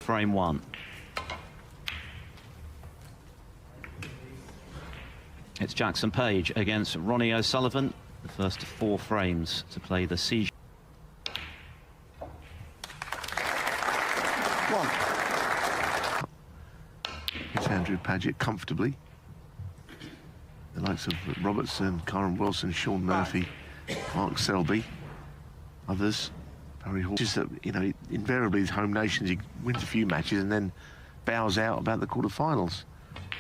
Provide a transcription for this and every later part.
Frame one. It's Jackson Page against Ronnie O'Sullivan. The first 4 frames to play the siege. One. It's Andrew Paget comfortably. The likes of Robertson, Karen Wilson, Sean Murphy, Mark Selby, others. Barry Hall. Just that, you know, invariably his home nations, he wins a few matches and then bows out about the quarterfinals.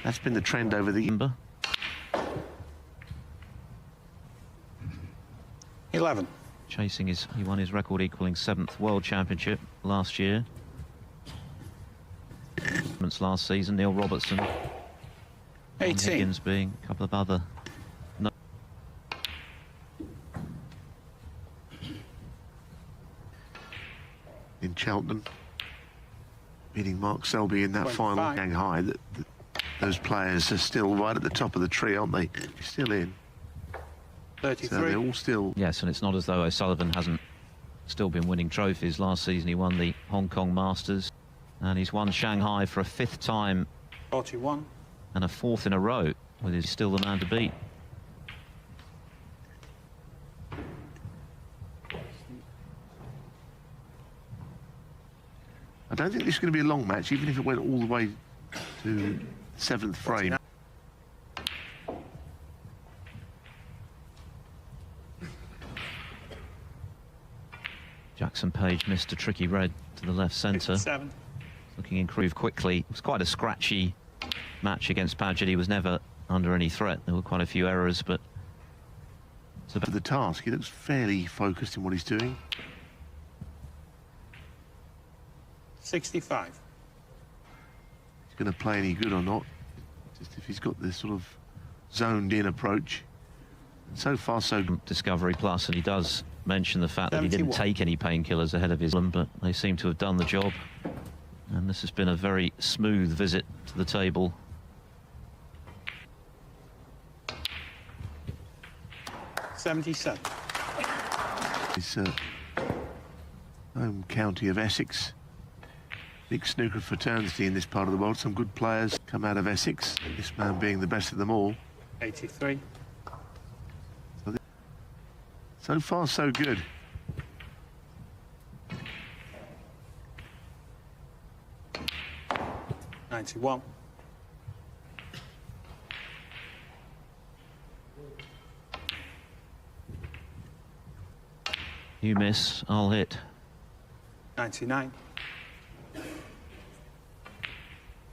That's been the trend over the year. 11. Chasing he won his record equaling 7th World Championship last year. Last season, Neil Robertson. 18. Higgins being a couple of other. No. In Cheltenham, beating Mark Selby in that final Shanghai. Those players are still right at the top of the tree, aren't they? Still in. 33. So they're all still. Yes, and it's not as though O'Sullivan hasn't still been winning trophies. Last season he won the Hong Kong Masters, and he's won Shanghai for a 5th time. 41. And a 4th in a row, with his still the man to beat. I don't think this is going to be a long match, even if it went all the way to 7th frame. Jackson Page missed a tricky red to the left centre. 7. Looking improved quickly. It was quite a scratchy match against Paget. He was never under any threat. There were quite a few errors, but for the task, he looks fairly focused in what he's doing. 65. He's going to play any good or not. Just if he's got this sort of zoned-in approach. So far, so good. Discovery Plus, and he does mention the fact that he 71. didn't take any painkillers ahead of his but they seem to have done the job. And this has been a very smooth visit to the table. His home county of Essex. Big snooker fraternity in this part of the world. Some good players come out of Essex. This man being the best of them all. 83. So far, so good. '91. You miss, I'll hit. 99.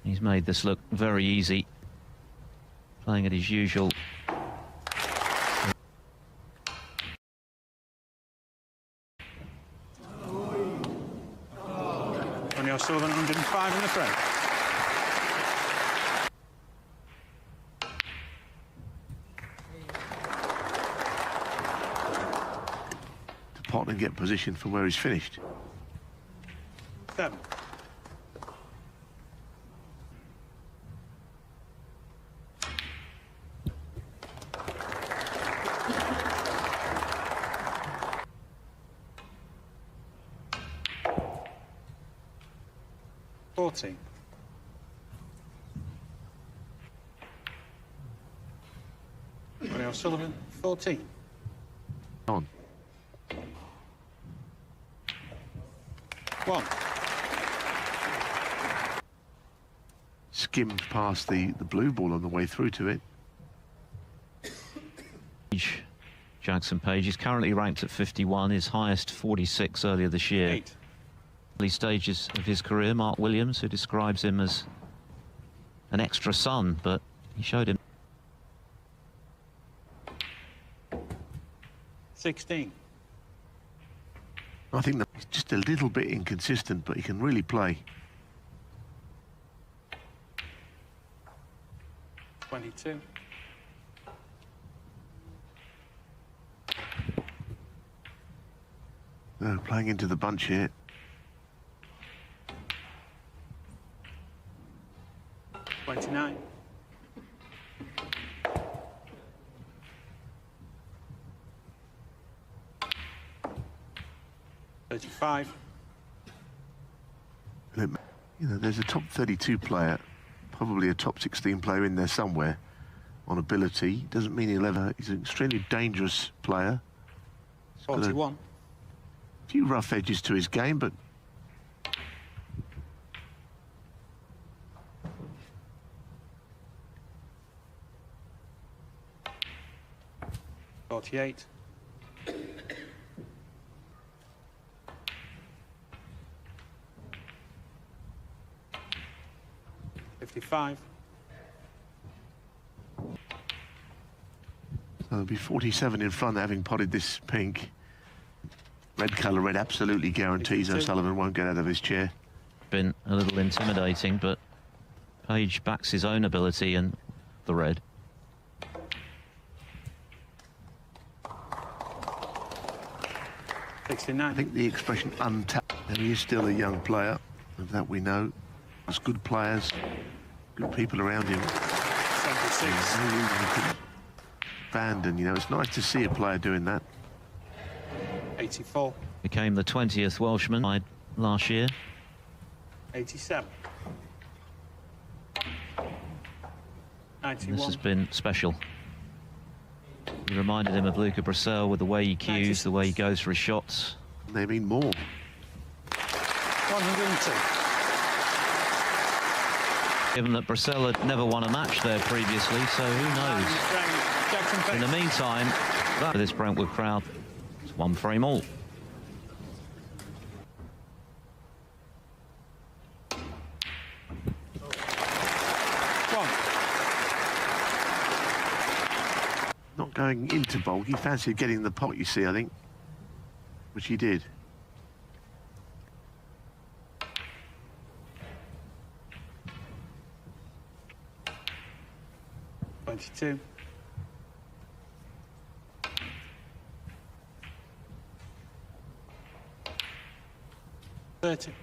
He's made this look very easy, playing at his usual. Ronnie O'Sullivan, 105 in the frame. To pot and get position for where he's finished. 7. Ronnie O'Sullivan, 14. On. 1. Skimmed past the blue ball on the way through to it. Jackson Page is currently ranked at 51, his highest 46 earlier this year. 8. Early stages of his career, Mark Williams, who describes him as an extra son, but he showed him. 16. I think that he's just a little bit inconsistent, but he can really play. 22. No, playing into the bunch here. 29. 35. You know, there's a top 32 player, probably a top 16 player in there somewhere on ability. Doesn't mean he'll ever... He's an extremely dangerous player. He's got 41. a few rough edges to his game, but... 48. 55. So it'll be 47 in front, having potted this pink. Red colour, red absolutely guarantees 52. O'Sullivan won't get out of his chair. Been a little intimidating, but Page backs his own ability and the red. I 69. think the expression untapped, and he is still a young player, of that we know. There's good players, good people around him. 76. No reason he couldn't abandon, you know. It's nice to see a player doing that. 84. Became the 20th Welshman last year. 87. And this 91. has been special. You reminded him of Luca Brissell with the way he cues, the way he goes for his shots. They mean more. 102. Given that Brissell had never won a match there previously, so who knows? In the meantime, for this Brentwood crowd, it's one frame all. Not going into bulk, he fancied getting the pot, you see, I think, which he did. Twenty-two. Thirty.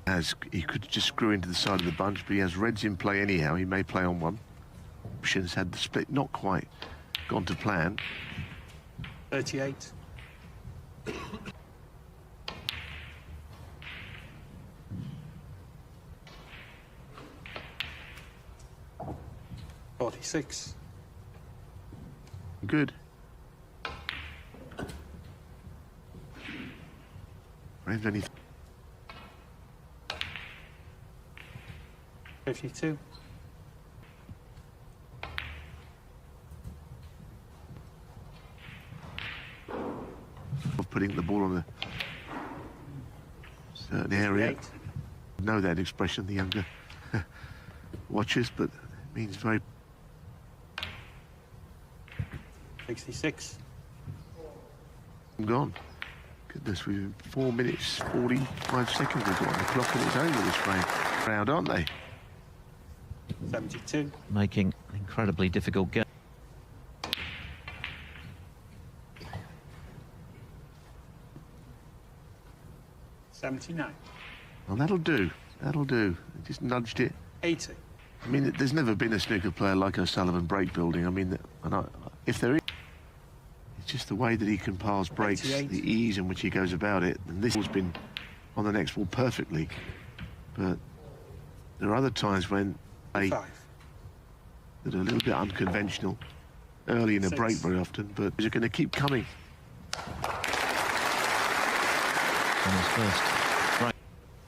As he could just screw into the side of the bunch, but he has reds in play anyhow. He may play on one. Options had the split not quite gone to plan. 38. $46. Good. Framed only 52. of putting the ball on a certain area. 58. Know that expression, the younger watchers, but it means very... 66. gone. Goodness, we've 4 minutes, 45 seconds we've got on the clock, and it's over this frame. Proud, aren't they? 72. Making an incredibly difficult game. $79. Well, that'll do. That'll do. Just nudged it. 80. I mean, there's never been a snooker player like O'Sullivan break building. I mean, if there is, it's just the way that he can pass breaks, 88. the ease in which he goes about it. And this has been on the next ball perfectly. But there are other times when they 5. that are a little bit unconventional early in a 6. break very often, but they're going to keep coming. On his first break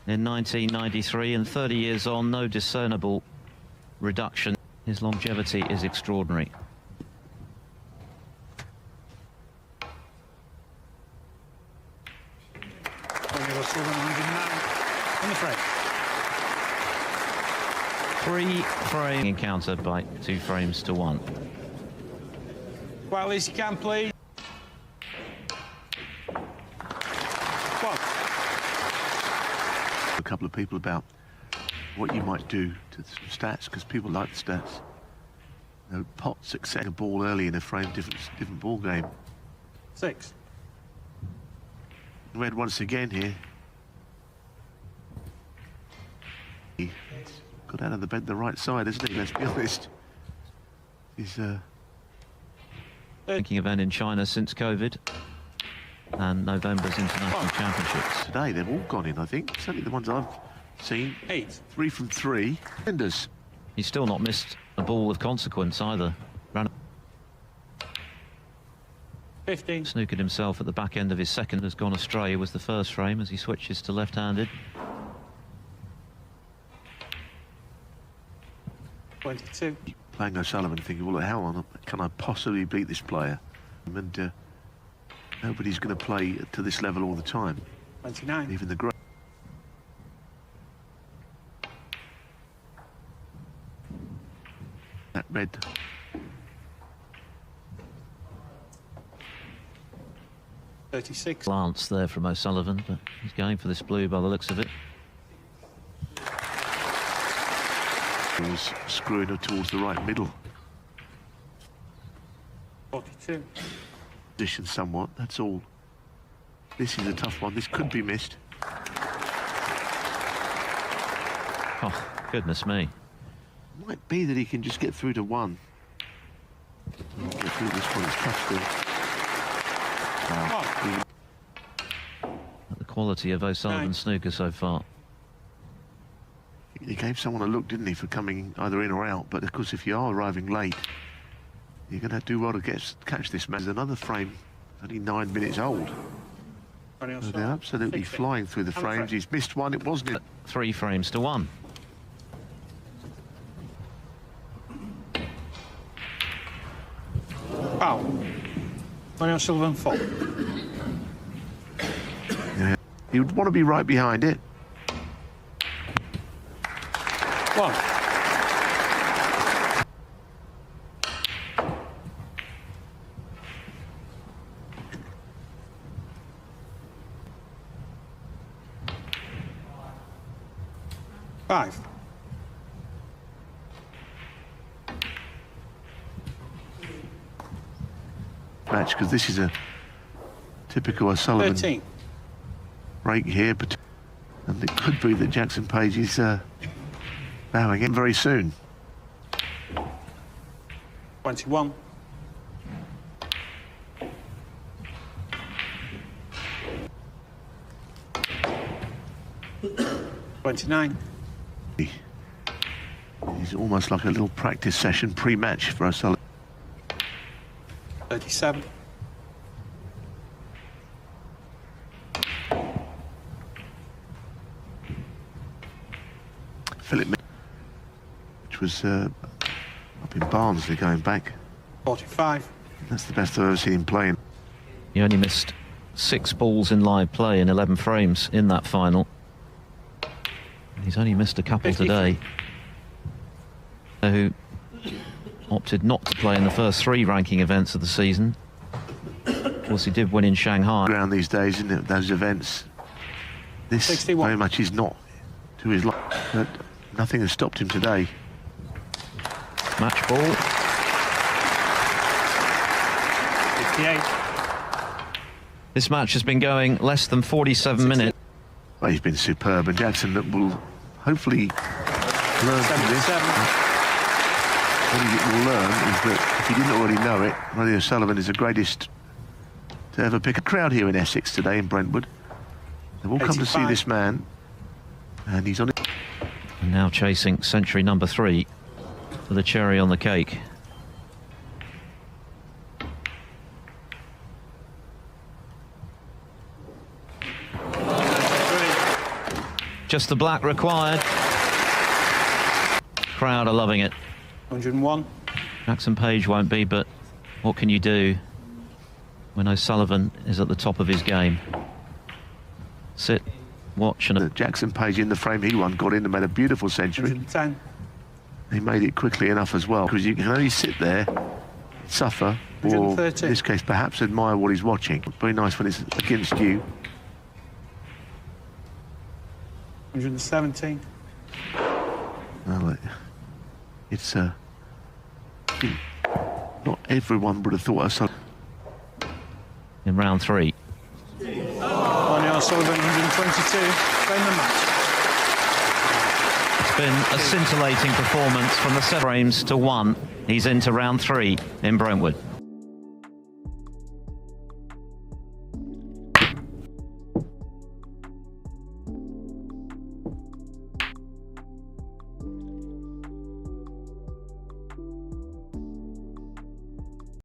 in 1993, and 30 years on, no discernible reduction. His longevity is extraordinary. On the frame. 3-frame encounter by 2 frames to 1. Well, as you can, please. A couple of people about what you might do to the stats, because people like the stats. You know, pot success, a ball early in a frame, different ball game. 6. Red once again here. He got out of the bed the right side, isn't he? Let's be honest. He's Thinking event in China since COVID and November's international championships. today they've all gone in, I think. Certainly the ones I've See, 8. 3 from 3. Enders. He's still not missed a ball of consequence either. Ran 15. snookered himself at the back end of his second, has gone astray, was the first frame as he switches to left-handed. 22. Playing O'Sullivan thinking, well, how on can I possibly beat this player? And nobody's going to play to this level all the time. 29. Even the great. That red. $36. Glance there from O'Sullivan, but he's going for this blue by the looks of it. He was screwing her towards the right middle. 42. Position somewhat, that's all. This is a tough one. This could be missed. Oh, goodness me. Might be that he can just get through to 1. Get through this one, it's tough still. Oh. At the quality of O'Sullivan's snooker so far. He gave someone a look, didn't he, for coming either in or out. But of course, if you are arriving late, you're going to do well to catch this man. There's another frame, only 9 minutes old. So they're absolutely 60. flying through the frames. He's missed one, it wasn't it? 3 frames to 1. Foul. Ronnie O'Sullivan, 4. Yeah. He would want to be right behind it. 1. Five. Match, because this is a typical O'Sullivan 13. break here. But and it could be that Jackson Page is bowing in very soon. 21. 29. He's almost like a little practice session pre-match for O'Sullivan. 37. Philip, which was up in Barnsley going back. 45. That's the best I've ever seen him playing. He only missed 6 balls in live play in 11 frames in that final. He's only missed a couple 53. today. Who opted not to play in the first 3 ranking events of the season. Of course, he did win in Shanghai. Ground these days, isn't it? Those events. This 61. very much is not to his life, but nothing has stopped him today. Match ball. 58. This match has been going less than 47 minutes. Well, he's been superb, and Jackson will hopefully learn from this. 77. What he will learn is that if he didn't already know it, Ronnie O'Sullivan is the greatest to ever pick a crowd here in Essex today in Brentwood. They've all come to see 85. this man, and he's on it. And now chasing century number 3 for the cherry on the cake. Just the black required. Crowd are loving it. 101. Jackson Page won't be, but what can you do when O'Sullivan is at the top of his game? Sit, watch, and Jackson Page in the frame he won, got in and made a beautiful century. 110. He made it quickly enough as well, because you can only sit there, suffer, or in 130. this case perhaps admire what he's watching. Very nice when it's against you. 117. Well, it's not everyone would have thought O'Sullivan. in round 3. Ronnie O'Sullivan, 122. Frame the match. It's been a scintillating performance from the 7 frames to 1. He's into round 3 in Brentwood.